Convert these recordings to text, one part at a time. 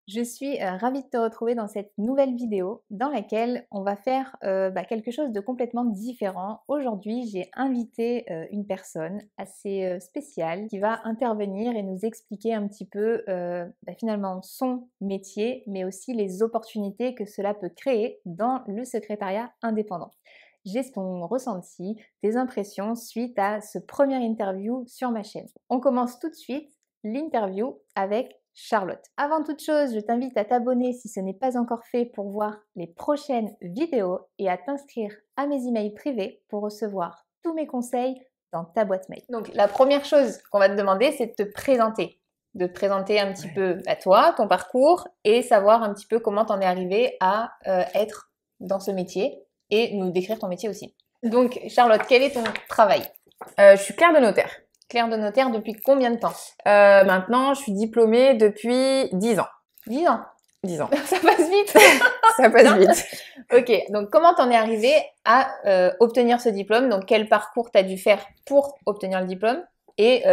Je suis ravie de te retrouver dans cette nouvelle vidéo dans laquelle on va faire quelque chose de complètement différent. Aujourd'hui, j'ai invité une personne assez spéciale qui va intervenir et nous expliquer un petit peu finalement son métier, mais aussi les opportunités que cela peut créer dans le secrétariat indépendant. J'ai ton ressenti, tes impressions suite à ce premier interview sur ma chaîne. On commence tout de suite l'interview avec Charlotte. Avant toute chose, je t'invite à t'abonner si ce n'est pas encore fait pour voir les prochaines vidéos et à t'inscrire à mes emails privés pour recevoir tous mes conseils dans ta boîte mail. Donc la première chose qu'on va te demander, c'est de te présenter. De te présenter un petit peu à toi, ton parcours et savoir un petit peu comment t'en es arrivé à être dans ce métier et nous décrire ton métier aussi. Donc Charlotte, quel est ton travail? Je suis clerc de notaire. Clerc de notaire depuis combien de temps? Maintenant, je suis diplômée depuis 10 ans. 10 ans. 10 ans. Ça passe vite. Ça passe vite. Ok, donc comment t'en es arrivé à obtenir ce diplôme? Donc quel parcours t'as dû faire pour obtenir le diplôme? Et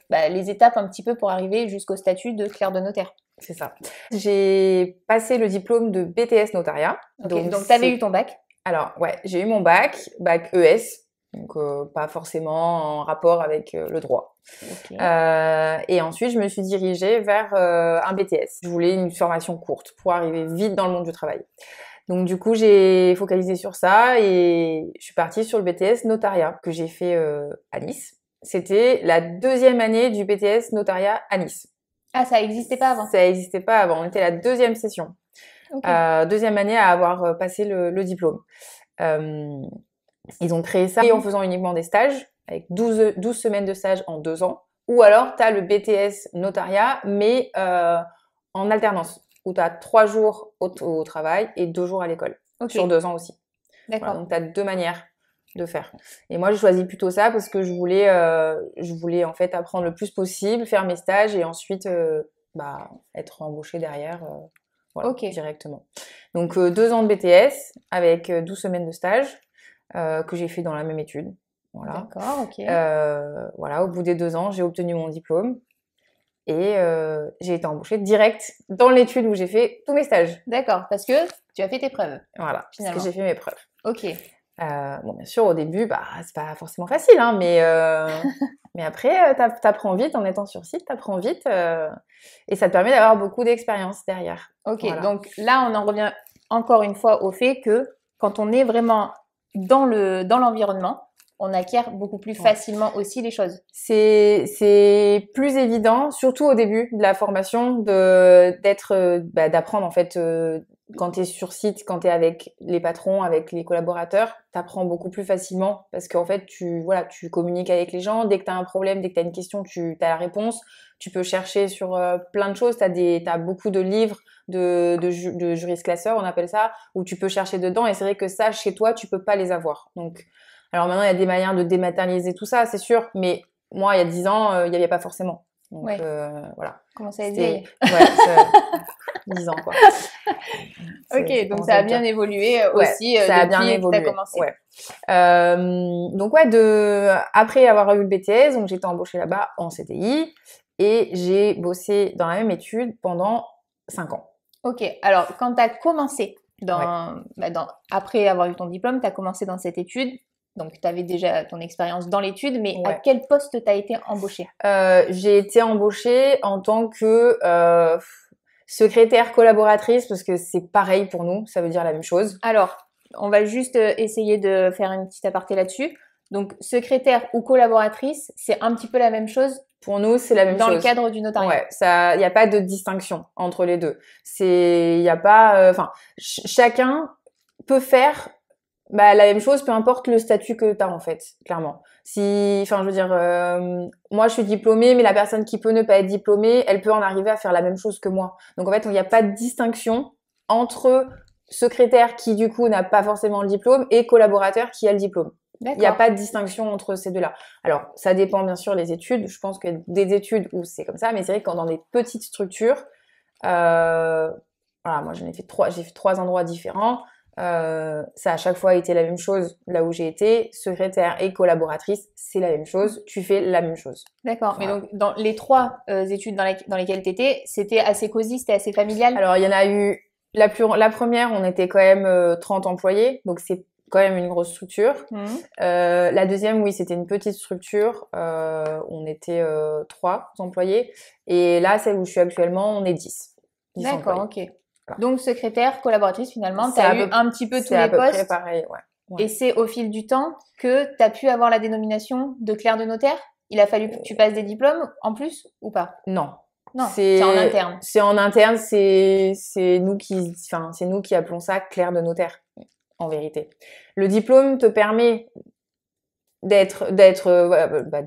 les étapes un petit peu pour arriver jusqu'au statut de clerc de notaire. C'est ça. J'ai passé le diplôme de BTS notariat. Okay, donc t'avais eu ton bac? Alors, ouais, j'ai eu mon bac ES. Donc pas forcément en rapport avec le droit. Okay. Et ensuite, je me suis dirigée vers un BTS. Je voulais une formation courte pour arriver vite dans le monde du travail. Donc du coup, j'ai focalisé sur ça et je suis partie sur le BTS notariat que j'ai fait à Nice. C'était la deuxième année du BTS notariat à Nice. Ah, ça n'existait pas avant? Ça n'existait pas avant. On était la deuxième session. Okay. Deuxième année à avoir passé le diplôme. Ils ont créé ça en faisant uniquement des stages, avec 12 semaines de stage en 2 ans. Ou alors, tu as le BTS notariat, mais en alternance, où tu as 3 jours au travail et 2 jours à l'école, sur 2 ans aussi. D'accord. Voilà, donc, tu as 2 manières de faire. Et moi, j'ai choisi plutôt ça parce que je voulais en fait apprendre le plus possible, faire mes stages et ensuite être embauchée derrière directement. Donc, 2 ans de BTS avec 12 semaines de stage. Que j'ai fait dans la même étude. Voilà. D'accord, ok. Voilà, au bout des 2 ans, j'ai obtenu mon diplôme et j'ai été embauchée direct dans l'étude où j'ai fait tous mes stages. D'accord, parce que tu as fait tes preuves. Voilà, finalement. Parce que j'ai fait mes preuves. Ok. Bon, bien sûr, au début, c'est pas forcément facile, hein, mais après, t'apprends vite en étant sur site, t'apprends vite et ça te permet d'avoir beaucoup d'expérience derrière. Ok, voilà. Donc là, on en revient encore une fois au fait que quand on est vraiment dans l'environnement, on acquiert beaucoup plus facilement aussi les choses. C'est plus évident, surtout au début de la formation, d'apprendre en fait quand tu es sur site, quand tu es avec les patrons, avec les collaborateurs, tu apprends beaucoup plus facilement parce qu'en fait tu communiques avec les gens, dès que tu as un problème, dès que tu as une question, tu as la réponse, tu peux chercher sur plein de choses, t'as beaucoup de livres de jurisclasseurs, on appelle ça, où tu peux chercher dedans et c'est vrai que ça chez toi, tu peux pas les avoir. Donc alors maintenant, il y a des manières de dématérialiser tout ça, c'est sûr, mais moi, il y a 10 ans, il n'y avait pas forcément. Donc, voilà. Comment ça a été? Ouais, 10 ans, quoi. Ok, donc ça a bien évolué aussi ça a bien depuis que tu as évolué. commencé. Ouais. Donc, après avoir eu le BTS, donc j'étais embauchée là-bas en CDI et j'ai bossé dans la même étude pendant 5 ans. Ok, alors quand tu as commencé, après avoir eu ton diplôme, tu as commencé dans cette étude. Donc, tu avais déjà ton expérience dans l'étude, mais à quel poste tu as été embauchée? J'ai été embauchée en tant que secrétaire collaboratrice, parce que c'est pareil pour nous, ça veut dire la même chose. Alors, on va juste essayer de faire une petite aparté là-dessus. Donc, secrétaire ou collaboratrice, c'est un petit peu la même chose? Pour nous, c'est la même chose. Dans le cadre du notariat. Ouais, il n'y a pas de distinction entre les deux. Il y a pas, chacun peut faire la même chose, peu importe le statut que tu as en fait, clairement. Moi je suis diplômée, mais la personne qui peut ne pas être diplômée, elle peut en arriver à faire la même chose que moi. Donc en fait, il n'y a pas de distinction entre secrétaire qui du coup n'a pas forcément le diplôme et collaborateur qui a le diplôme. Il n'y a pas de distinction entre ces deux-là. Alors, ça dépend bien sûr les études. Je pense qu'il y a des études où c'est comme ça, mais c'est vrai que quand dans des petites structures, moi j'ai fait 3 endroits différents. Ça a à chaque fois été la même chose là où j'ai été. Secrétaire et collaboratrice, c'est la même chose. Tu fais la même chose. D'accord. Voilà. Mais donc, dans les 3 études dans lesquelles tu étais, c'était assez cosy, c'était assez familial? Alors, il y en a eu la première, on était quand même 30 employés, donc c'est quand même une grosse structure. La deuxième, oui, c'était une petite structure. On était 3 employés. Et là, celle où je suis actuellement, on est 10. 10 D'accord, employés. ok. Voilà. Donc, secrétaire, collaboratrice, finalement, tu C'est as à eu peu, un petit peu tous c'est à les peu près postes. pareil, ouais. Et c'est au fil du temps que tu as pu avoir la dénomination de clerc de notaire? Il a fallu que tu passes des diplômes en plus ou pas? Non. Non, c'est en interne. C'est en interne, c'est nous qui appelons ça clerc de notaire, en vérité. Le diplôme te permet d'être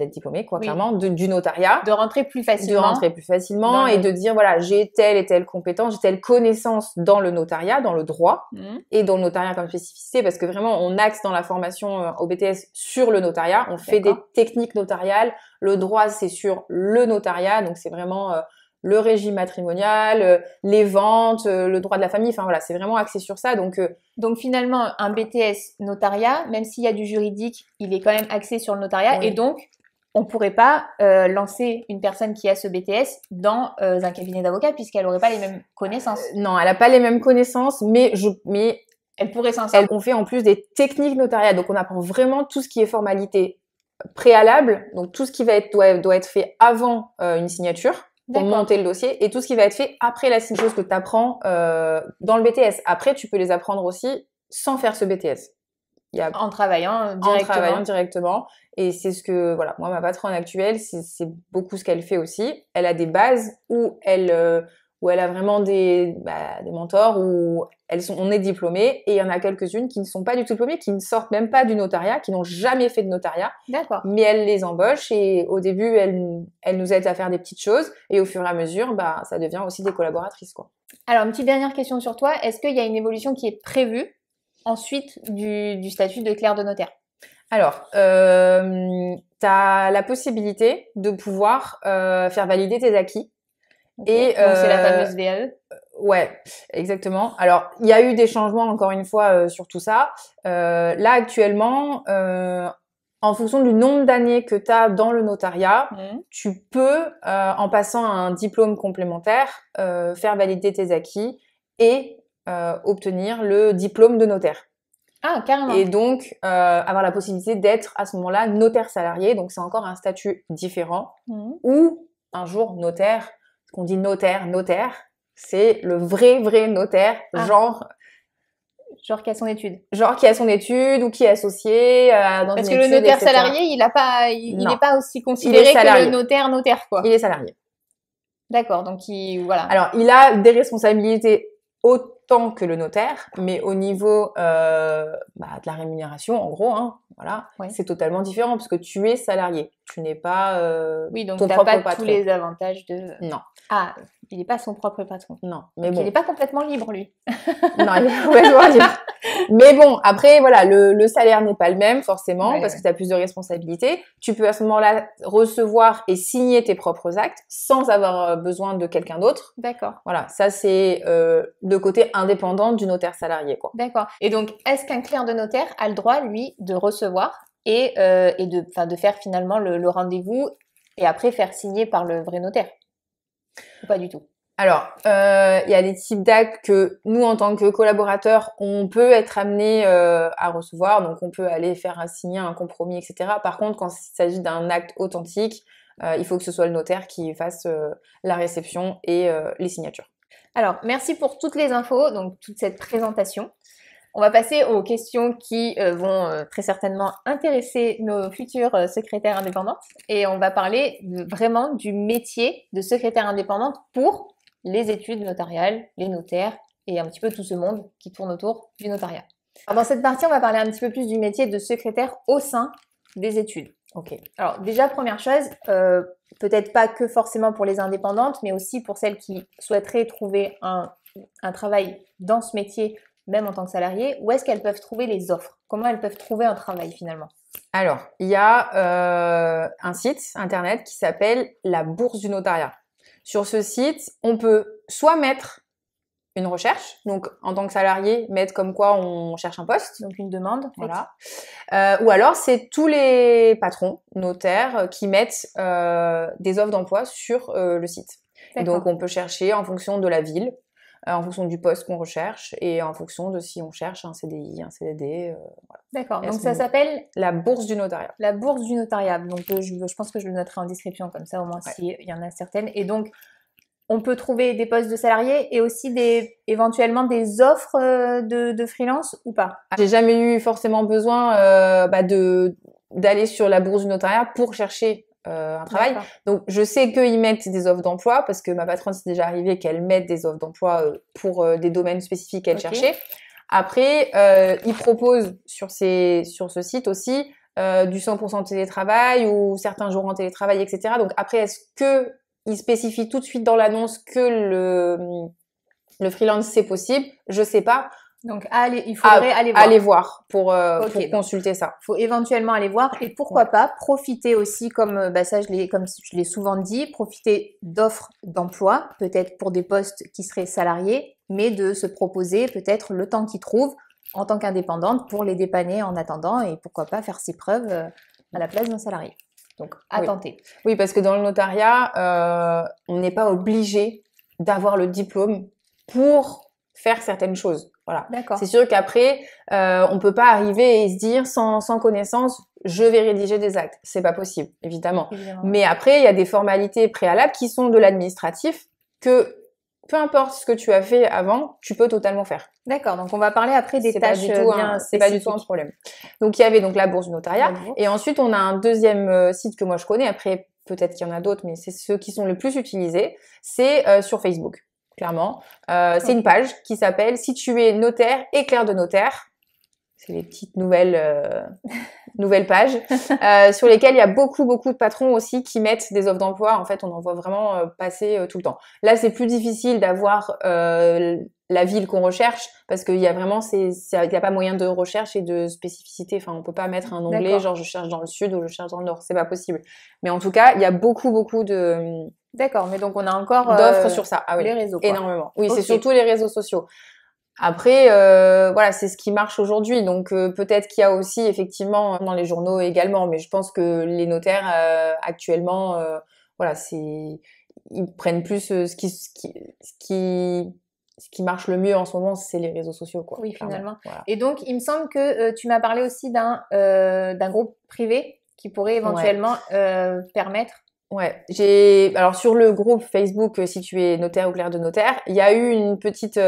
diplômé, quoi, Oui. clairement, du notariat. De rentrer plus facilement Et de dire, voilà, j'ai telle et telle compétence, j'ai telle connaissance dans le notariat, dans le droit, et dans le notariat comme spécificité, parce que vraiment, on axe dans la formation au BTS sur le notariat. On fait des techniques notariales. Le droit, c'est sur le notariat, donc c'est vraiment le régime matrimonial, les ventes, le droit de la famille. Enfin voilà, c'est vraiment axé sur ça. Donc finalement, un BTS notariat, même s'il y a du juridique, il est quand même axé sur le notariat. Oui. Et donc, on pourrait pas lancer une personne qui a ce BTS dans un cabinet d'avocat puisqu'elle n'aurait pas les mêmes connaissances. Non, elle n'a pas les mêmes connaissances, mais elle pourrait s'en sortir. On fait en plus des techniques notariales. Donc on apprend vraiment tout ce qui est formalité préalable, donc tout ce qui doit être fait avant une signature pour monter le dossier, et tout ce qui va être fait après la signature, que tu apprends dans le BTS. Après, tu peux les apprendre aussi sans faire ce BTS. En travaillant directement. Et c'est ce que, voilà, moi, ma patronne actuelle, c'est beaucoup ce qu'elle fait aussi. Elle a des bases où elle a vraiment des mentors, où on est diplômés, et il y en a quelques-unes qui ne sont pas du tout diplômées, qui ne sortent même pas du notariat, qui n'ont jamais fait de notariat. D'accord. Mais elle les embauche, et au début, elle nous aide à faire des petites choses, et au fur et à mesure, ça devient aussi des collaboratrices, quoi. Alors, une petite dernière question sur toi. Est-ce qu'il y a une évolution qui est prévue ensuite du statut de clerc de notaire? Alors, tu as la possibilité de pouvoir faire valider tes acquis. Okay. Et donc c'est la fameuse VAE? Ouais, exactement. Alors, il y a eu des changements, encore une fois, sur tout ça. Là, actuellement, en fonction du nombre d'années que tu as dans le notariat, tu peux, en passant un diplôme complémentaire, faire valider tes acquis et obtenir le diplôme de notaire. Ah, carrément. Et donc, avoir la possibilité d'être à ce moment-là notaire salarié. Donc, c'est encore un statut différent. Ou un jour notaire. Ce qu'on dit notaire, c'est le vrai notaire, genre qui a son étude. Genre qui a son étude ou qui est associé dans Parce une que étude, le notaire etc. salarié, il n'est pas aussi considéré que le notaire, quoi. Il est salarié. D'accord, donc voilà. Alors, il a des responsabilités autant que le notaire, mais au niveau de la rémunération, en gros, voilà, c'est totalement différent parce que tu es salarié. Tu n'es pas oui, donc ton propre patron. Pas tous les avantages de... Non. Ah, il n'est pas son propre patron. Non, mais donc bon. Il n'est pas complètement libre, lui. Non, il est complètement libre. Mais bon, après, voilà, le salaire n'est pas le même, forcément, parce que tu as plus de responsabilités. Tu peux à ce moment-là recevoir et signer tes propres actes sans avoir besoin de quelqu'un d'autre. D'accord. Voilà, ça c'est de côté indépendant du notaire salarié, quoi. D'accord. Et donc, est-ce qu'un clerc de notaire a le droit, lui, de recevoir et de faire finalement le rendez-vous et après faire signer par le vrai notaire? Ou pas du tout? Alors, il y a des types d'actes que nous, en tant que collaborateurs, on peut être amené à recevoir. Donc, on peut aller faire signer un compromis, etc. Par contre, quand il s'agit d'un acte authentique, il faut que ce soit le notaire qui fasse la réception et les signatures. Alors, merci pour toutes les infos, donc toute cette présentation. On va passer aux questions qui vont très certainement intéresser nos futures secrétaires indépendantes. Et on va parler vraiment du métier de secrétaire indépendante pour les études notariales, les notaires et un petit peu tout ce monde qui tourne autour du notariat. Alors dans cette partie, on va parler un petit peu plus du métier de secrétaire au sein des études. Ok. Alors déjà, première chose, peut-être pas que forcément pour les indépendantes, mais aussi pour celles qui souhaiteraient trouver un travail dans ce métier, même en tant que salarié, où est-ce qu'elles peuvent trouver les offres? Comment elles peuvent trouver un travail finalement? Alors, il y a un site internet qui s'appelle la Bourse du Notariat. Sur ce site, on peut soit mettre une recherche, donc en tant que salarié, mettre comme quoi on cherche un poste. Donc une demande. Voilà. Ou alors c'est tous les patrons, notaires, qui mettent des offres d'emploi sur le site. Et donc on peut chercher en fonction de la ville, en fonction du poste qu'on recherche et en fonction de si on cherche un CDI, un CDD. Voilà. D'accord, donc ça s'appelle la bourse du notariat. La bourse du notariat. Donc je pense que je le noterai en description comme ça au moins s'il y en a certaines. Et donc on peut trouver des postes de salariés et aussi éventuellement des offres de freelance ou pas? J'ai jamais eu forcément besoin d'aller sur la bourse du notariat pour chercher un travail. Donc je sais qu'ils mettent des offres d'emploi parce que ma patronne c'est déjà arrivé qu'elle mette des offres d'emploi pour des domaines spécifiques qu'elle cherchait. Après, ils proposent sur ce site aussi du 100% télétravail ou certains jours en télétravail, etc. Donc après, est-ce que il spécifie tout de suite dans l'annonce que le freelance c'est possible? Je sais pas. Donc il faudrait aller voir pour consulter ça. Il faut éventuellement aller voir et pourquoi pas profiter aussi comme je l'ai souvent dit, profiter d'offres d'emploi, peut-être pour des postes qui seraient salariés, mais de se proposer peut-être le temps qu'ils trouvent en tant qu'indépendante pour les dépanner en attendant et pourquoi pas faire ses preuves à la place d'un salarié. Donc, à tenter. Oui, parce que dans le notariat, on n'est pas obligé d'avoir le diplôme pour faire certaines choses. Voilà. D'accord. C'est sûr qu'après, on peut pas arriver et se dire sans connaissance, je vais rédiger des actes. C'est pas possible, évidemment. Mais après, il y a des formalités préalables qui sont de l'administratif que peu importe ce que tu as fait avant, tu peux totalement faire. D'accord, donc on va parler après des tâches c'est pas du tout un problème. Donc il y avait donc la bourse du notariat et ensuite on a un deuxième site que moi je connais, après peut-être qu'il y en a d'autres mais c'est ceux qui sont les plus utilisés, c'est sur Facebook, clairement. C'est une page qui s'appelle Si tu es notaire et clerc de notaire. C'est les petites nouvelles pages sur lesquelles il y a beaucoup de patrons aussi qui mettent des offres d'emploi. En fait, on en voit vraiment passer tout le temps. Là, c'est plus difficile d'avoir la ville qu'on recherche parce qu'il y a vraiment il y a pas moyen de recherche et de spécificité. Enfin, on peut pas mettre un onglet genre je cherche dans le sud ou je cherche dans le nord. C'est pas possible. Mais en tout cas, il y a beaucoup de D'accord, mais donc on a encore d'offres sur ça. Ah oui, les réseaux. Quoi. Énormément. Oui, c'est surtout les réseaux sociaux. Après, voilà, c'est ce qui marche aujourd'hui. Donc peut-être qu'il y a aussi effectivement dans les journaux également, mais je pense que les notaires actuellement, voilà, ils prennent plus ce qui marche le mieux en ce moment, c'est les réseaux sociaux, quoi. Oui, finalement. Voilà. Et donc, il me semble que tu m'as parlé aussi d'un groupe privé qui pourrait éventuellement permettre. Ouais, alors sur le groupe Facebook Si tu es notaire ou clerc de notaire, il y a eu une petite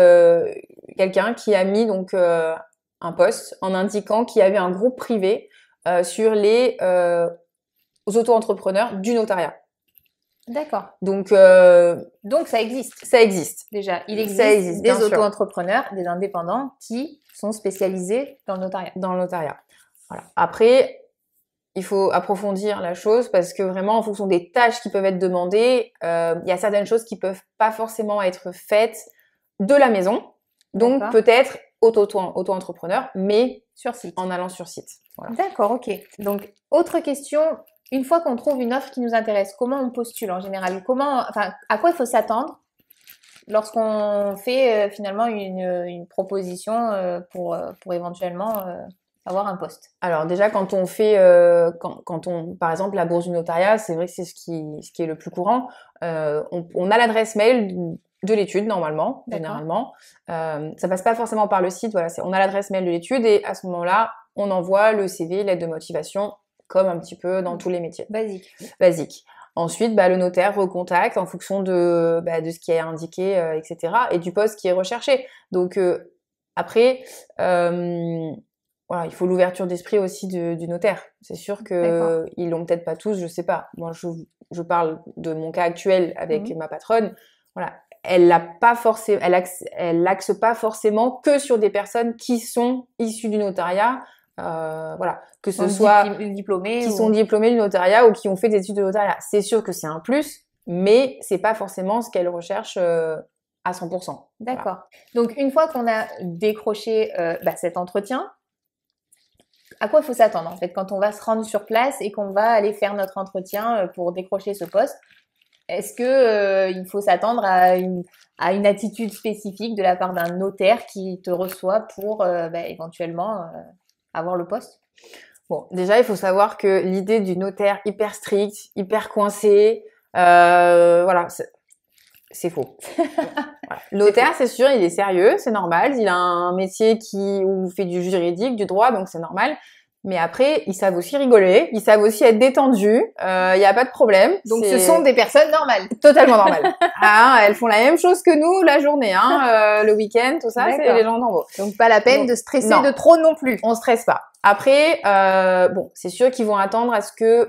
quelqu'un qui a mis donc un post en indiquant qu'il y avait un groupe privé sur les auto-entrepreneurs du notariat. D'accord. Donc ça existe. Ça existe. Déjà, il existe des auto-entrepreneurs, des indépendants qui sont spécialisés dans le notariat. Dans le notariat. Voilà. Après, il faut approfondir la chose parce que vraiment, en fonction des tâches qui peuvent être demandées, il y a certaines choses qui peuvent pas forcément être faites de la maison. Donc peut-être auto-entrepreneur, mais sur site. En allant sur site. Voilà. D'accord, ok. Donc, autre question. Une fois qu'on trouve une offre qui nous intéresse, comment on postule en général? À quoi il faut s'attendre lorsqu'on fait finalement une proposition pour éventuellement avoir un poste? Alors déjà, quand on fait, par exemple, la bourse du notariat, c'est vrai que c'est ce qui est le plus courant. On a l'adresse mail de l'étude normalement, généralement. Ça passe pas forcément par le site. Voilà, on a l'adresse mail de l'étude et à ce moment-là, on envoie le CV, l'aide de motivation, comme un petit peu dans tous les métiers. Basique. Ensuite, le notaire recontacte en fonction de ce qui est indiqué, etc. et du poste qui est recherché. Donc après, voilà, il faut l'ouverture d'esprit aussi du notaire. C'est sûr que ils l'ont peut-être pas tous, je sais pas. Moi, je parle de mon cas actuel avec ma patronne. Voilà, elle l'axe pas forcément que sur des personnes qui sont issues du notariat. Voilà, que ce soit diplômés sont diplômés du notariat ou qui ont fait des études de notariat. C'est sûr que c'est un plus, mais c'est pas forcément ce qu'elle recherche à 100%. D'accord. Voilà. Donc une fois qu'on a décroché cet entretien, à quoi il faut s'attendre en fait quand on va se rendre sur place et qu'on va aller faire notre entretien pour décrocher ce poste? Est-ce que il faut s'attendre à une attitude spécifique de la part d'un notaire qui te reçoit pour éventuellement avoir le poste? Bon, déjà, il faut savoir que l'idée du notaire hyper strict, hyper coincé, voilà, c'est faux. Voilà. Le notaire, c'est sûr, il est sérieux, c'est normal. Il a un métier où il fait du juridique, du droit, donc c'est normal. Mais après, ils savent aussi rigoler, ils savent aussi être détendus. Il y a pas de problème. Donc ce sont des personnes normales. Totalement normales. Elles font la même chose que nous la journée, le week-end, tout ça, c'est les gens normaux. Donc pas la peine de stresser de trop non plus. On stresse pas. Après, bon, c'est sûr qu'ils vont attendre à ce que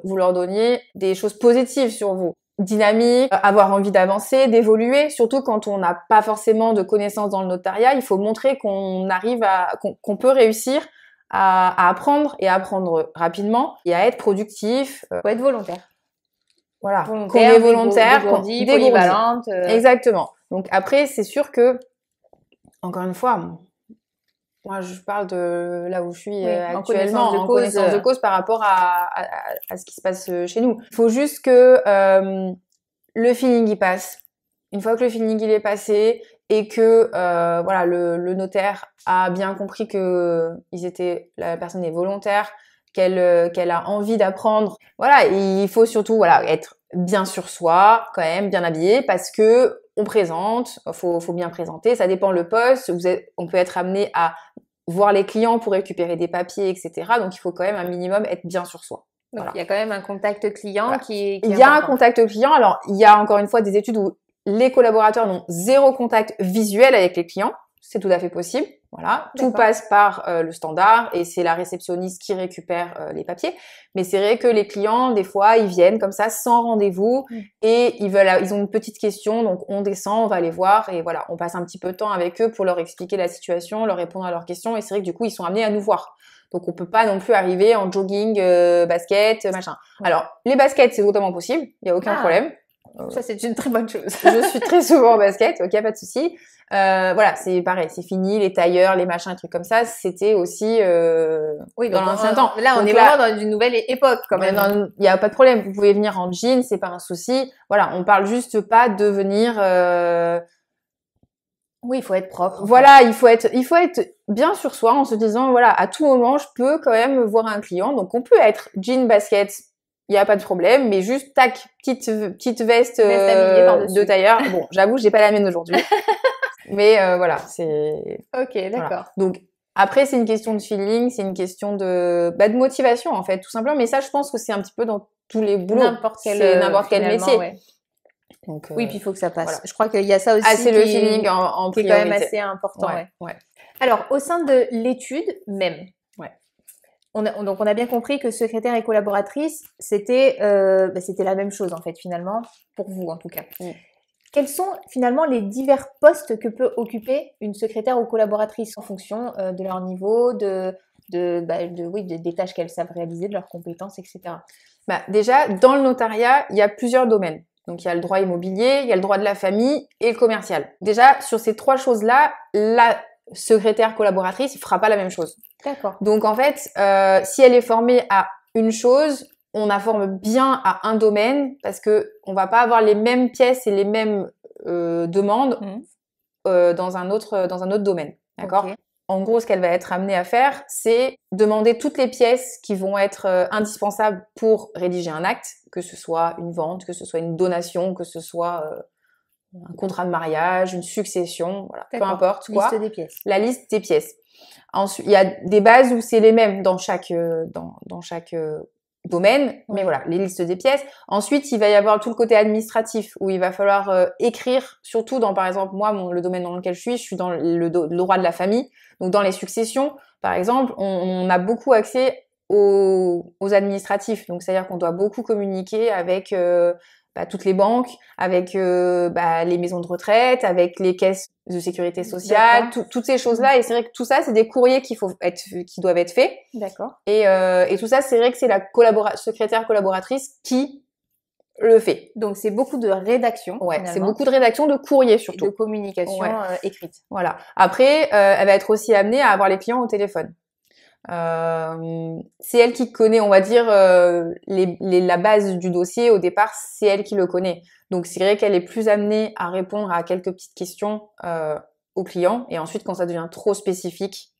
vous leur donniez des choses positives sur vous. Dynamique, avoir envie d'avancer, d'évoluer, surtout quand on n'a pas forcément de connaissances dans le notariat, il faut montrer qu'on arrive qu'on peut réussir à apprendre et à apprendre rapidement et à être productif. Faut être volontaire. Voilà, qu'on est volontaire, dégourdi, polyvalente. Exactement. Donc après, c'est sûr que, encore une fois, moi je parle de là où je suis actuellement, en connaissance de cause par rapport à ce qui se passe chez nous. Il faut juste que le feeling y passe. Une fois que le feeling il est passé et que voilà le notaire a bien compris que la personne est volontaire, qu'elle a envie d'apprendre. Voilà, il faut surtout être bien sur soi, quand même bien habillé, parce que on présente, faut bien présenter. Ça dépend le poste. On peut être amené à voir les clients pour récupérer des papiers, etc. Donc il faut quand même un minimum être bien sur soi. Donc il y a quand même un contact client qui il y a un contact client. Alors il y a encore une fois des études où les collaborateurs n'ont zéro contact visuel avec les clients. C'est tout à fait possible. Voilà, tout passe par le standard et c'est la réceptionniste qui récupère les papiers. Mais c'est vrai que les clients, des fois, ils viennent comme ça sans rendez-vous et ils ont une petite question, donc on descend, on va les voir et voilà, on passe un petit peu de temps avec eux pour leur expliquer la situation, leur répondre à leurs questions et c'est vrai que du coup, ils sont amenés à nous voir. Donc on peut pas non plus arriver en jogging, basket, machin. Alors les baskets, c'est totalement possible, il y a aucun problème. Ça, c'est une très bonne chose. Je suis très souvent en basket, ok, pas de souci. Voilà, c'est pareil, c'est fini, les tailleurs, les machins, les trucs comme ça, c'était aussi dans l'ancien temps. Là, on est vraiment dans une nouvelle époque quand même. Il y a pas de problème, vous pouvez venir en jean, c'est pas un souci. Voilà, on parle juste pas de venir. Oui, il faut être propre. Voilà, il faut être bien sur soi en se disant voilà, à tout moment, je peux quand même voir un client. Donc on peut être jean, basket. Il y a pas de problème, mais juste tac, petite veste de tailleur. Bon, j'avoue, j'ai pas la mienne aujourd'hui. Mais voilà, c'est OK, d'accord. Voilà. Donc après c'est une question de feeling, c'est une question de motivation en fait, tout simplement, mais ça je pense que c'est un petit peu dans tous les boulots, n'importe quel métier. Ouais. Donc oui, puis il faut que ça passe. Voilà. Je crois qu'il y a ça aussi c'est le feeling en qui est quand même assez important, ouais. Alors, au sein de l'étude même, donc on a bien compris que secrétaire et collaboratrice, c'était la même chose en fait finalement, pour vous en tout cas. Quels sont finalement les divers postes que peut occuper une secrétaire ou collaboratrice en fonction de leur niveau, des tâches qu'elles savent réaliser, de leurs compétences, etc. Déjà, dans le notariat, il y a plusieurs domaines. Donc il y a le droit immobilier, il y a le droit de la famille et le commercial. Déjà, sur ces trois choses-là, la secrétaire collaboratrice ne fera pas la même chose. D'accord. Donc en fait, si elle est formée à une chose, on la forme bien à un domaine parce que on va pas avoir les mêmes pièces et les mêmes demandes dans un autre domaine. D'accord. Okay. En gros, ce qu'elle va être amenée à faire, c'est demander toutes les pièces qui vont être indispensables pour rédiger un acte, que ce soit une vente, que ce soit une donation, que ce soit un contrat de mariage, une succession, voilà, peu importe quoi. Liste des pièces. La liste des pièces. Ensuite, il y a des bases où c'est les mêmes dans chaque domaine, mais voilà, les listes des pièces. Ensuite, il va y avoir tout le côté administratif où il va falloir écrire, surtout dans, par exemple, moi, le domaine dans lequel je suis dans le droit de la famille. Donc, dans les successions, par exemple, on a beaucoup accès aux administratifs. Donc, c'est-à-dire qu'on doit beaucoup communiquer avec toutes les banques, avec les maisons de retraite, avec les caisses de sécurité sociale, toutes ces choses-là. Et c'est vrai que tout ça, c'est des courriers qui doivent être faits. D'accord. Et tout ça, c'est vrai que c'est la secrétaire collaboratrice qui le fait. Donc c'est beaucoup de rédaction. Ouais, c'est beaucoup de rédaction, de courrier surtout. Et de communication écrite. Voilà. Après, elle va être aussi amenée à avoir les clients au téléphone. C'est elle qui connaît, on va dire, la base du dossier. Au départ, c'est elle qui le connaît. Donc, c'est vrai qu'elle est plus amenée à répondre à quelques petites questions au client. Et ensuite, quand ça devient trop spécifique,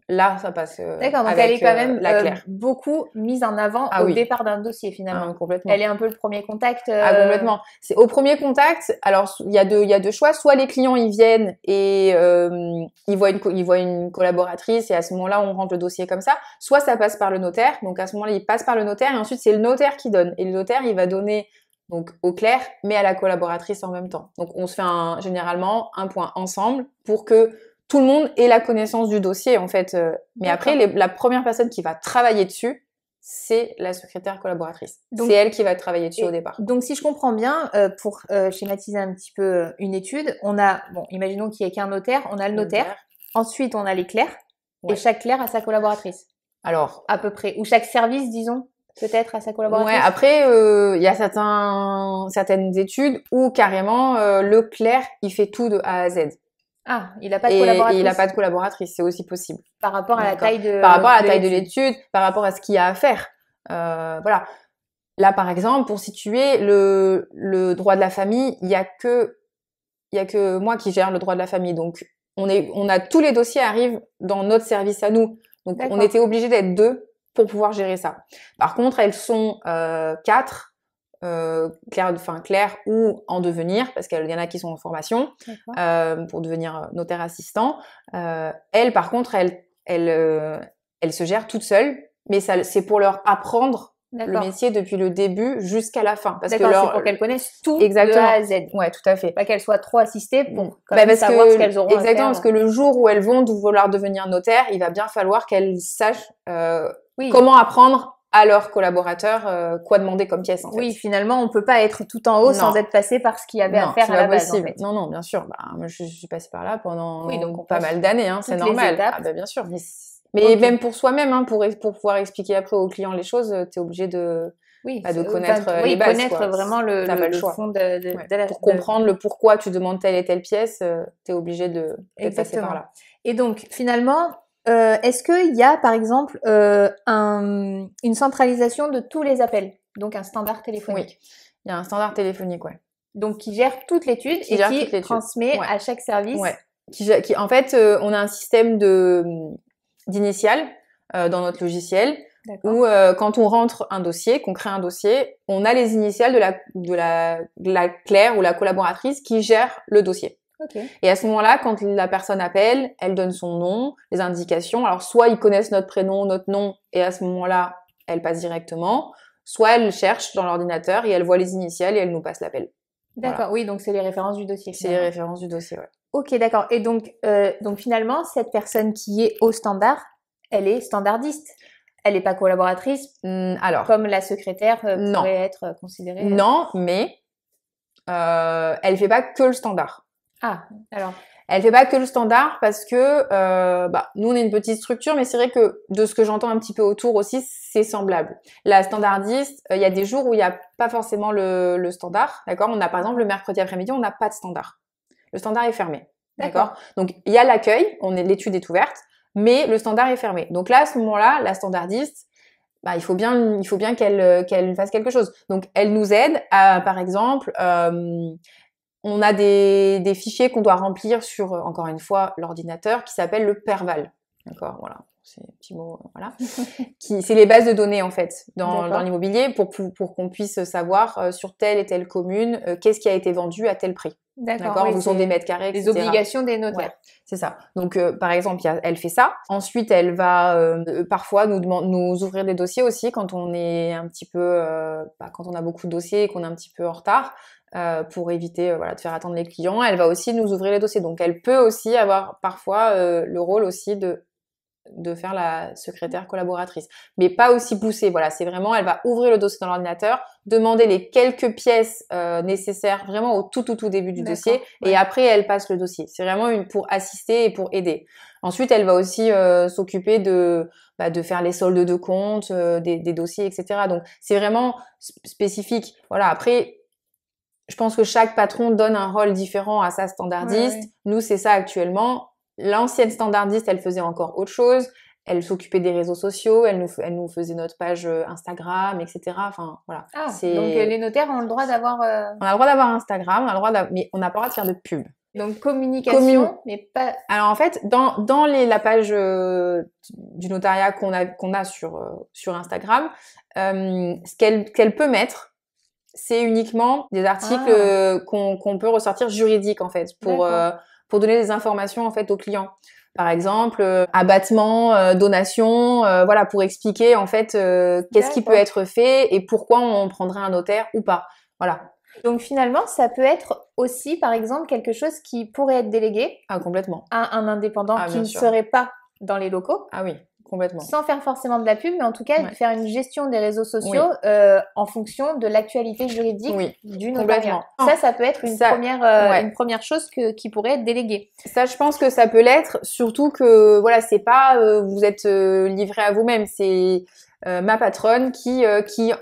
là, ça passe D'accord, donc avec elle est quand même la Claire. beaucoup mise en avant Ah au oui. départ d'un dossier finalement. Ah, complètement. Elle est un peu le premier contact. Ah, complètement. C'est au premier contact. Alors, il y a deux choix. Soit les clients, ils viennent et ils voient une collaboratrice et à ce moment-là, on rentre le dossier comme ça. Soit ça passe par le notaire. Donc, à ce moment-là, il passe par le notaire et ensuite, c'est le notaire qui donne. Et le notaire, il va donner donc au clerc, mais à la collaboratrice en même temps. Donc, on se fait généralement un point ensemble pour que tout le monde ait la connaissance du dossier, en fait. Mais après, la première personne qui va travailler dessus, c'est la secrétaire collaboratrice. C'est elle qui va travailler dessus au départ. Donc, si je comprends bien, pour schématiser un petit peu une étude, on a, bon, imaginons qu'il n'y ait qu'un notaire, on a le notaire, ensuite on a les clercs, et chaque clerc a sa collaboratrice. Alors, à peu près, ou chaque service, disons, peut-être à sa collaboratrice. Ouais, après, il y a certaines études où carrément le clerc, il fait tout de A à Z. Ah, il n'a pas de collaboratrice. Et il n'a pas de collaboratrice, c'est aussi possible. Par rapport à la taille de Par rapport à la taille de l'étude, par rapport à ce qu'il y a à faire. Voilà. Là, par exemple, pour situer le droit de la famille, il y a que moi qui gère le droit de la famille. Donc, on a tous les dossiers arrivent dans notre service à nous. Donc, on était obligé d'être 2 pour pouvoir gérer ça. Par contre, elles sont 4. Claire ou en devenir, parce qu'il y en a qui sont en formation pour devenir notaire assistant. Elle, par contre, elle se gère toute seule, mais c'est pour leur apprendre le métier depuis le début jusqu'à la fin. Parce que c'est pour qu'elles connaissent tout de A à Z. Ouais, tout à fait. Pas qu'elles soient trop assistées pour savoir ce qu'elles auront à faire. Exactement, parce que le jour où elles vont vouloir devenir notaire, il va bien falloir qu'elles sachent comment apprendre à leurs collaborateurs quoi demander comme pièce en fait. Oui, finalement, on peut pas être tout en haut sans être passé par ce qu'il y avait à faire à la base. En fait. Non, bien sûr. Moi, je suis passée par là pendant pas mal d'années, c'est normal. Bien sûr. Mais même pour soi-même, pour pouvoir expliquer après aux clients les choses, t'es obligé de connaître les bases. Connaître vraiment le fond de la... Pour comprendre le pourquoi tu demandes telle et telle pièce, t'es obligé de passer par là. Et donc, finalement, est-ce qu'il y a, par exemple, une centralisation de tous les appels? Donc, un standard téléphonique. Oui, il y a un standard téléphonique, Donc, qui gère toute l'étude et qui transmet à chaque service. En fait, on a un système d'initiales dans notre logiciel où quand on rentre un dossier, qu'on crée un dossier, on a les initiales de la clerc ou la collaboratrice qui gère le dossier. Et à ce moment-là, quand la personne appelle, elle donne son nom, les indications. Alors, soit ils connaissent notre prénom, notre nom, et à ce moment-là, elle passe directement. Soit elle cherche dans l'ordinateur et elle voit les initiales et elle nous passe l'appel. D'accord, oui, donc c'est les références du dossier. C'est les références du dossier, ouais. Ok, d'accord. Et donc finalement, cette personne qui est au standard, elle est standardiste. Elle n'est pas collaboratrice, alors, comme la secrétaire pourrait être considérée. Non, mais elle fait pas que le standard. Ah, alors. Elle fait pas que le standard parce que nous on est une petite structure, mais c'est vrai que de ce que j'entends un petit peu autour aussi, c'est semblable. La standardiste, il y a des jours où il n'y a pas forcément le standard, d'accord. On a par exemple le mercredi après-midi, on n'a pas de standard. Le standard est fermé, d'accord. Donc il y a l'accueil, l'étude est ouverte, mais le standard est fermé. Donc là à ce moment-là, la standardiste, il faut bien qu'elle fasse quelque chose. Donc elle nous aide à, par exemple. On a des fichiers qu'on doit remplir sur, encore une fois, l'ordinateur qui s'appelle le Perval. D'accord, voilà. C'est un petit mot, voilà. C'est les bases de données, en fait, dans l'immobilier pour qu'on puisse savoir sur telle et telle commune qu'est-ce qui a été vendu à tel prix. D'accord, en fonction des mètres carrés, etc. Les obligations des notaires. Ouais, c'est ça. Donc, par exemple, elle fait ça. Ensuite, elle va parfois nous ouvrir des dossiers aussi quand on est un petit peu, quand on a beaucoup de dossiers et qu'on est un petit peu en retard. Pour éviter de faire attendre les clients. Elle va aussi nous ouvrir les dossiers. Donc, elle peut aussi avoir parfois le rôle aussi de faire la secrétaire collaboratrice. Mais pas aussi poussée. Voilà, c'est vraiment, elle va ouvrir le dossier dans l'ordinateur, demander les quelques pièces nécessaires vraiment au tout début du dossier. Ouais. Et après, elle passe le dossier. C'est vraiment pour assister et pour aider. Ensuite, elle va aussi s'occuper de faire les soldes de compte, des dossiers, etc. Donc, c'est vraiment spécifique. Voilà, après... Je pense que chaque patron donne un rôle différent à sa standardiste. Ouais. Nous, c'est ça actuellement. L'ancienne standardiste, elle faisait encore autre chose. elle s'occupait des réseaux sociaux, elle nous faisait notre page Instagram, etc. Enfin, voilà. Ah, donc les notaires ont le droit d'avoir... On a le droit d'avoir Instagram, mais on n'a pas le droit de faire de pub. Donc communication, mais pas... Alors en fait, dans la page du notariat qu'on a sur Instagram, ce qu'elle peut mettre, c'est uniquement des articles qu'on peut ressortir juridiques en fait pour donner des informations en fait aux clients. Par exemple, abattement, donation, voilà, pour expliquer en fait qu'est-ce qui peut être fait et pourquoi on prendrait un notaire ou pas. Voilà. Donc finalement, ça peut être aussi, par exemple, quelque chose qui pourrait être délégué complètement. à un indépendant qui ne serait pas dans les locaux. Ah oui, complètement. Sans faire forcément de la pub, mais en tout cas, faire une gestion des réseaux sociaux en fonction de l'actualité juridique du notariat. Ça peut être une première chose qui pourrait être déléguée. Ça, je pense que ça peut l'être, surtout que voilà, c'est pas vous êtes livré à vous-même, c'est ma patronne qui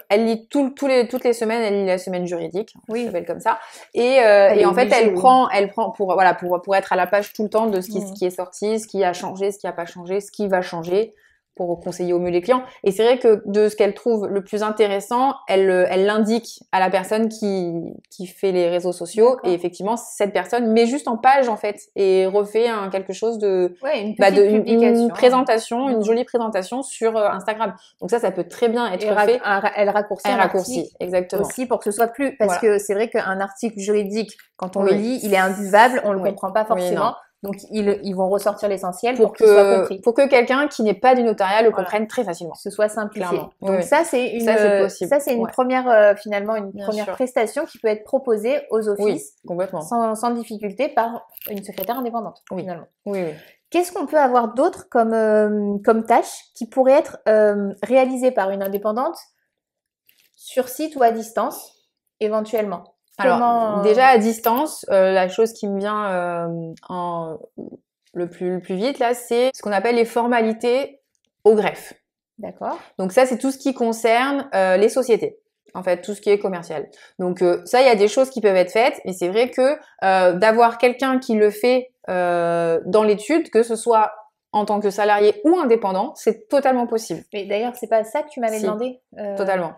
elle lit toutes les semaines, elle lit la semaine juridique, ça s'appelle comme ça, et en fait elle prend pour être à la page tout le temps de ce qui est sorti, ce qui a changé, ce qui a pas changé, ce qui va changer, pour conseiller au mieux les clients. Et c'est vrai que de ce qu'elle trouve le plus intéressant, elle l'indique à la personne qui fait les réseaux sociaux. Et effectivement, cette personne met juste en page en fait et refait quelque chose de une présentation, une jolie présentation sur Instagram. Donc ça peut très bien être fait. Elle raccourcit exactement. Aussi pour que ce soit plus, parce que c'est vrai qu'un article juridique, quand on le lit, il est imbuvable, on le comprend pas forcément. Donc, ils vont ressortir l'essentiel pour qu'il soit compris. Pour que quelqu'un qui n'est pas du notariat le comprenne très facilement. Ce soit simplifié. Donc, ça, c'est une première, finalement, une première prestation qui peut être proposée aux offices. Complètement. Sans difficulté par une secrétaire indépendante, finalement. Oui. Qu'est-ce qu'on peut avoir d'autre comme tâche qui pourrait être réalisée par une indépendante sur site ou à distance, éventuellement? Alors, déjà à distance, la chose qui me vient le plus vite, là, c'est ce qu'on appelle les formalités au greffe. D'accord. Donc ça, c'est tout ce qui concerne les sociétés, en fait, tout ce qui est commercial. Donc ça, il y a des choses qui peuvent être faites, mais c'est vrai que d'avoir quelqu'un qui le fait dans l'étude, que ce soit en tant que salarié ou indépendant, c'est totalement possible. Mais d'ailleurs, c'est pas ça que tu m'avais demandé Totalement.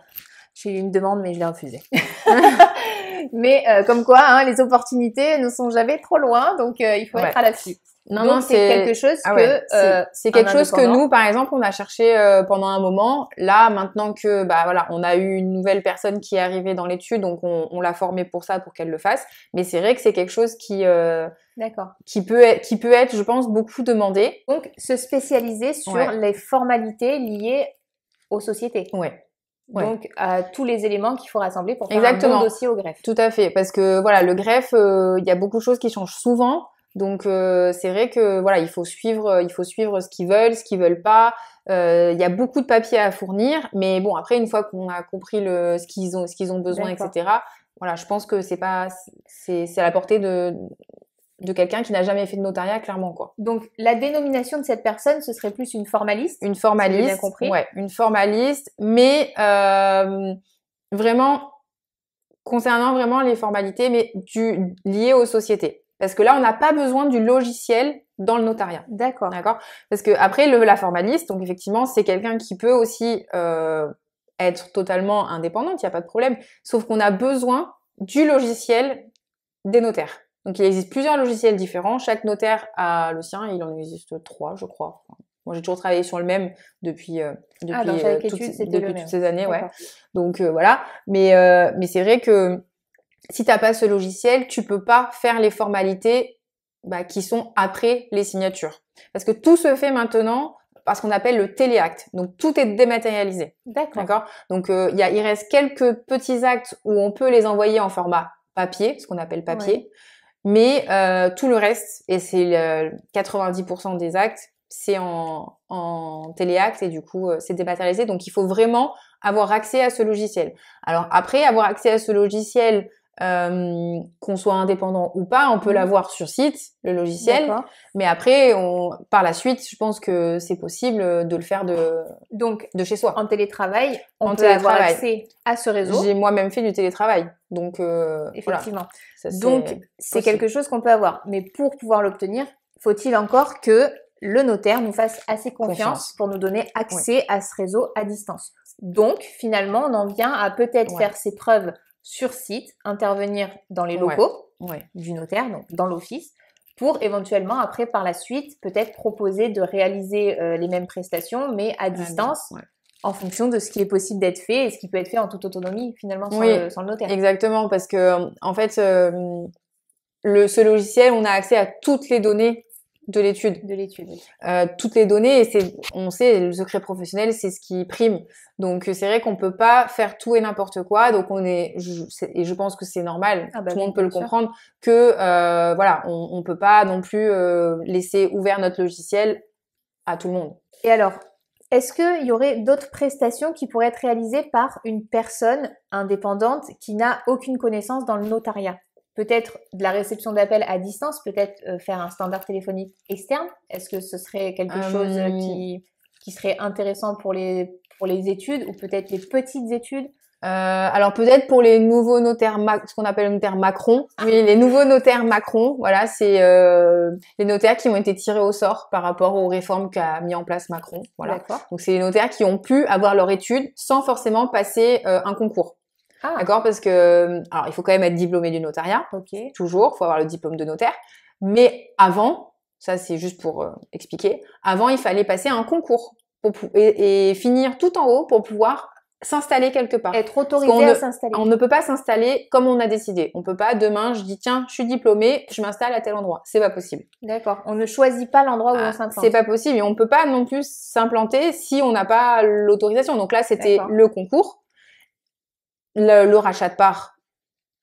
J'ai eu une demande, mais je l'ai refusée. Mais comme quoi, les opportunités ne sont jamais trop loin, donc il faut être à l'affût. Non, c'est quelque chose c'est quelque chose que nous, par exemple, on a cherché pendant un moment. Là, maintenant que on a eu une nouvelle personne qui est arrivée dans l'étude, donc on l'a formée pour ça, pour qu'elle le fasse. Mais c'est vrai que c'est quelque chose qui peut être, je pense, beaucoup demandé. Donc, se spécialiser sur les formalités liées aux sociétés. Donc, tous les éléments qu'il faut rassembler pour faire un bon dossier au greffe. Tout à fait, parce que voilà, le greffe, il y a beaucoup de choses qui changent souvent. Donc, c'est vrai que voilà, il faut suivre ce qu'ils veulent pas. Il y a beaucoup de papiers à fournir, mais bon, après, une fois qu'on a compris ce qu'ils ont besoin, etc. Voilà, je pense que c'est à la portée de quelqu'un qui n'a jamais fait de notariat, clairement, quoi. Donc, la dénomination de cette personne, ce serait plus une formaliste. Une formaliste, si j'ai bien compris. Ouais, une formaliste, mais vraiment, concernant vraiment les formalités, mais liées aux sociétés. Parce que là, on n'a pas besoin du logiciel dans le notariat. D'accord. Parce que après, la formaliste, donc effectivement, c'est quelqu'un qui peut aussi être totalement indépendante, il n'y a pas de problème. Sauf qu'on a besoin du logiciel des notaires. Donc, il existe plusieurs logiciels différents. Chaque notaire a le sien. Il en existe 3, je crois. Moi, j'ai toujours travaillé sur le même depuis toutes ces années. Ouais. Donc, voilà. Mais c'est vrai que si t'as pas ce logiciel, tu peux pas faire les formalités qui sont après les signatures. Parce que tout se fait maintenant par ce qu'on appelle le téléacte. Donc, tout est dématérialisé. D'accord. Donc, il reste quelques petits actes où on peut les envoyer en format papier, ce qu'on appelle papier. Ouais. Mais tout le reste, et c'est 90% des actes, c'est en téléacte et du coup, c'est dématérialisé. Donc, il faut vraiment avoir accès à ce logiciel. Alors après, avoir accès à ce logiciel, qu'on soit indépendant ou pas, on peut l'avoir sur site, le logiciel. Mais après, par la suite, je pense que c'est possible de le faire de chez soi. En télétravail, on peut avoir accès à ce réseau. J'ai moi-même fait du télétravail. Donc, effectivement. Voilà. Donc, c'est quelque chose qu'on peut avoir. Mais pour pouvoir l'obtenir, faut-il encore que le notaire nous fasse assez confiance pour nous donner accès à ce réseau à distance. Donc, finalement, on en vient à peut-être faire ses preuves sur site, intervenir dans les locaux du notaire, donc dans l'office, pour éventuellement, après, par la suite, peut-être proposer de réaliser les mêmes prestations, mais à distance, en fonction de ce qui est possible d'être fait et ce qui peut être fait en toute autonomie, finalement, sans le notaire. Exactement, parce que, en fait, ce logiciel, on a accès à toutes les données de l'étude. Toutes les données, et on sait, le secret professionnel, c'est ce qui prime. Donc, c'est vrai qu'on peut pas faire tout et n'importe quoi. Donc, et je pense que c'est normal, tout le monde peut le comprendre, que, voilà, on peut pas non plus laisser ouvert notre logiciel à tout le monde. Et alors, est-ce qu'il y aurait d'autres prestations qui pourraient être réalisées par une personne indépendante qui n'a aucune connaissance dans le notariat? Peut-être de la réception d'appels à distance, peut-être faire un standard téléphonique externe. Est-ce que ce serait quelque chose qui serait intéressant pour les études ou peut-être les petites études? Alors peut-être pour les nouveaux notaires, ce qu'on appelle le notaire Macron. Oui, les nouveaux notaires Macron, voilà, c'est les notaires qui ont été tirés au sort par rapport aux réformes qu'a mis en place Macron. Voilà. Donc c'est les notaires qui ont pu avoir leur étude sans forcément passer un concours. D'accord, parce que alors il faut quand même être diplômé du notariat, toujours, faut avoir le diplôme de notaire. Mais avant, ça c'est juste pour expliquer, avant il fallait passer un concours et finir tout en haut pour pouvoir s'installer quelque part. Être autorisé à s'installer. On ne peut pas s'installer comme on a décidé. On peut pas demain, je dis tiens, je suis diplômée, je m'installe à tel endroit. C'est pas possible. D'accord. On ne choisit pas l'endroit où on s'implante. C'est pas possible et on peut pas non plus s'implanter si on n'a pas l'autorisation. Donc là, c'était le concours. Le rachat de parts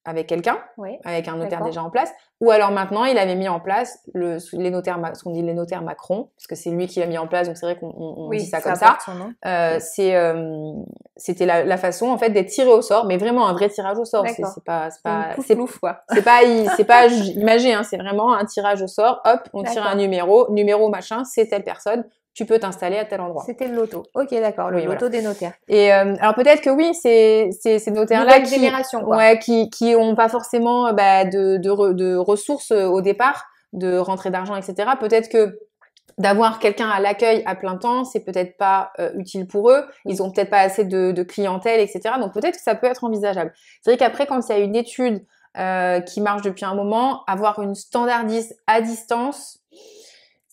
avec quelqu'un, avec un notaire déjà en place, ou alors maintenant il avait mis en place les notaires, ce qu'on dit les notaires Macron, parce que c'est lui qui l'a mis en place, donc c'est vrai qu'on dit ça comme ça. C'était la façon en fait d'être tiré au sort, mais vraiment un vrai tirage au sort. C'est pas imagé, hein, c'est vraiment un tirage au sort. Hop, on tire un numéro machin, c'est telle personne. Tu peux t'installer à tel endroit. C'était le loto. Ok, d'accord, le loto des notaires. Et alors peut-être que oui, ces notaires-là qui ont pas forcément de ressources au départ, de rentrée d'argent, etc. Peut-être que d'avoir quelqu'un à l'accueil à plein temps, c'est peut-être pas utile pour eux. Ils ont peut-être pas assez de clientèle, etc. Donc peut-être que ça peut être envisageable. C'est vrai qu'après, quand il y a une étude qui marche depuis un moment, avoir une standardiste à distance,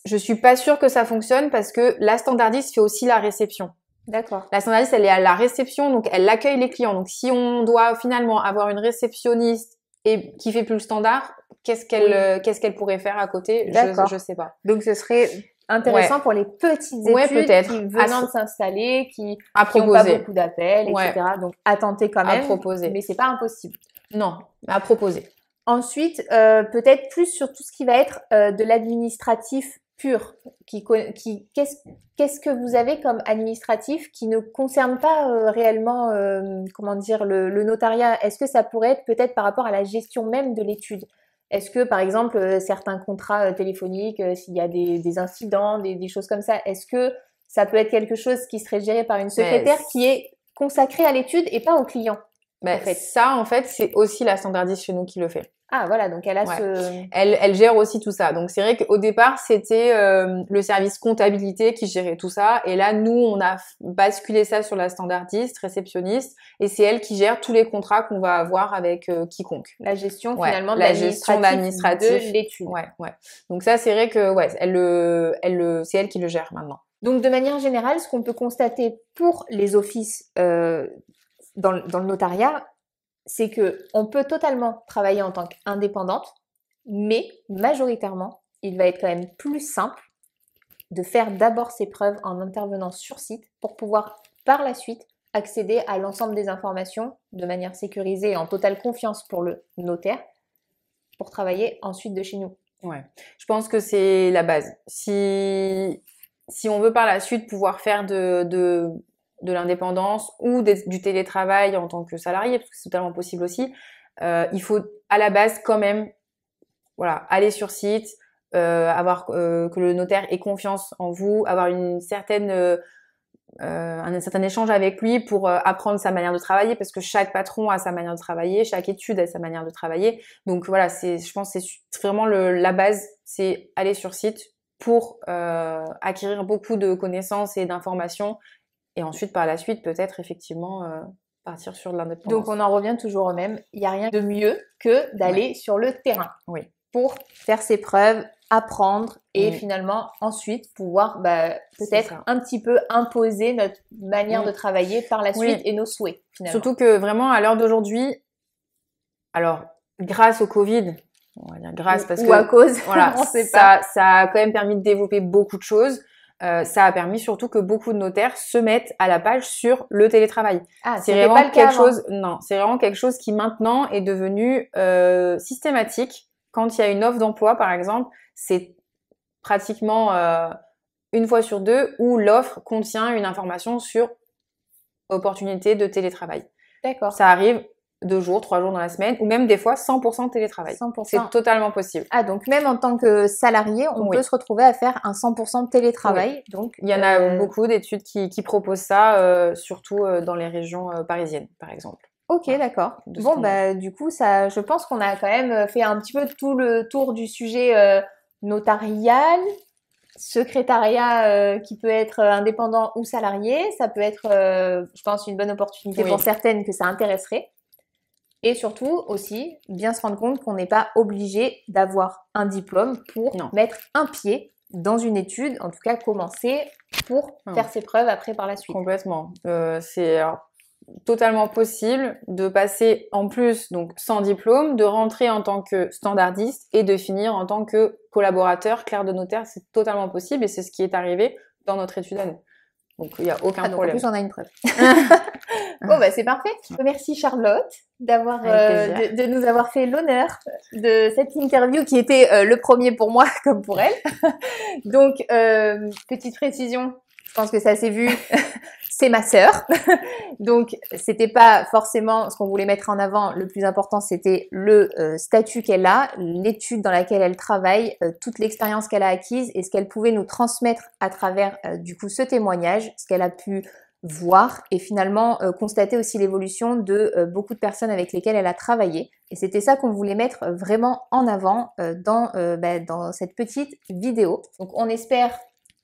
je suis pas sûre que ça fonctionne parce que la standardiste fait aussi la réception. D'accord. La standardiste, elle est à la réception, donc elle accueille les clients. Donc si on doit finalement avoir une réceptionniste et qui fait plus le standard, qu'est-ce qu'elle pourrait faire à côté? Je sais pas. Donc ce serait intéressant pour les petites études qui venant de s'installer, qui n'ont pas beaucoup d'appels, etc. Donc à tenter quand même, mais c'est pas impossible. Non, à proposer. Ensuite, peut-être plus sur tout ce qui va être de l'administratif pur. Qu'est-ce que vous avez comme administratif qui ne concerne pas réellement, comment dire, le notariat? Est-ce que ça pourrait être peut-être par rapport à la gestion même de l'étude? Est-ce que, par exemple, certains contrats téléphoniques, s'il y a des incidents, des choses comme ça, est-ce que ça peut être quelque chose qui serait géré par une secrétaire qui est consacrée à l'étude et pas au client? Ça, en fait, c'est aussi la standardiste chez nous qui le fait. Ah, voilà, donc elle a Elle gère aussi tout ça. Donc, c'est vrai qu'au départ, c'était le service comptabilité qui gérait tout ça. Et là, nous, on a basculé ça sur la standardiste, réceptionniste. Et c'est elle qui gère tous les contrats qu'on va avoir avec quiconque. La gestion, finalement, de l'administratif de l'étude. Ouais. Donc ça, c'est vrai que c'est elle qui le gère maintenant. Donc, de manière générale, ce qu'on peut constater pour les offices dans le notariat, c'est que on peut totalement travailler en tant qu'indépendante, mais majoritairement, il va être quand même plus simple de faire d'abord ses preuves en intervenant sur site pour pouvoir par la suite accéder à l'ensemble des informations de manière sécurisée et en totale confiance pour le notaire pour travailler ensuite de chez nous. Ouais, je pense que c'est la base. Si on veut par la suite pouvoir faire de l'indépendance ou du télétravail en tant que salarié, parce que c'est totalement possible aussi, il faut à la base quand même aller sur site, avoir que le notaire ait confiance en vous, avoir un certain échange avec lui pour apprendre sa manière de travailler, parce que chaque patron a sa manière de travailler, chaque étude a sa manière de travailler. Donc voilà, je pense que c'est vraiment la base, c'est aller sur site, pour acquérir beaucoup de connaissances et d'informations et ensuite par la suite peut-être effectivement partir sur de l'indépendance. Donc on en revient toujours au même, il n'y a rien de mieux que d'aller sur le terrain pour faire ses preuves, apprendre et finalement ensuite pouvoir peut-être un petit peu imposer notre manière de travailler par la suite et nos souhaits finalement. Surtout que vraiment à l'heure d'aujourd'hui, alors grâce au Covid, on va dire grâce parce que à cause, voilà, on sait pas. Ça a quand même permis de développer beaucoup de choses. Ça a permis surtout que beaucoup de notaires se mettent à la page sur le télétravail. C'est vraiment pas le cas avant. C'est vraiment quelque chose qui maintenant est devenu systématique. Quand il y a une offre d'emploi, par exemple, c'est pratiquement une fois sur deux où l'offre contient une information sur opportunité de télétravail. D'accord. Ça arrive 2 jours, 3 jours dans la semaine, ou même des fois 100% télétravail. 100%. C'est totalement possible. Donc même en tant que salarié, on peut se retrouver à faire un 100% de télétravail. Donc il y en a beaucoup d'études qui proposent ça, surtout dans les régions parisiennes, par exemple. Ok, d'accord. Bon, du coup, ça, je pense qu'on a quand même fait un petit peu tout le tour du sujet notarial, secrétariat qui peut être indépendant ou salarié. Ça peut être, je pense, une bonne opportunité pour certaines que ça intéresserait. Et surtout aussi, bien se rendre compte qu'on n'est pas obligé d'avoir un diplôme pour mettre un pied dans une étude, en tout cas commencer pour faire ses preuves après par la suite. Complètement. C'est totalement possible de passer en plus, donc sans diplôme, de rentrer en tant que standardiste et de finir en tant que collaborateur, clerc de notaire. C'est totalement possible et c'est ce qui est arrivé dans notre étude à nous. Donc il n'y a aucun problème. En plus, on a une preuve. Bon, c'est parfait. Merci Charlotte d'avoir de nous avoir fait l'honneur de cette interview qui était le premier pour moi comme pour elle. Donc, petite précision, je pense que ça s'est vu, c'est ma sœur. Donc, c'était pas forcément ce qu'on voulait mettre en avant. Le plus important, c'était le statut qu'elle a, l'étude dans laquelle elle travaille, toute l'expérience qu'elle a acquise et ce qu'elle pouvait nous transmettre à travers du coup ce témoignage, ce qu'elle a pu voir et finalement constater aussi l'évolution de beaucoup de personnes avec lesquelles elle a travaillé. Et c'était ça qu'on voulait mettre vraiment en avant dans cette petite vidéo. Donc, on espère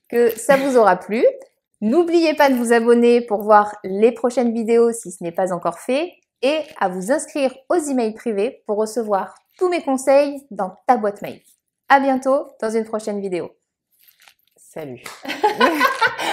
que ça vous aura plu. N'oubliez pas de vous abonner pour voir les prochaines vidéos si ce n'est pas encore fait et à vous inscrire aux emails privés pour recevoir tous mes conseils dans ta boîte mail. À bientôt dans une prochaine vidéo. Salut.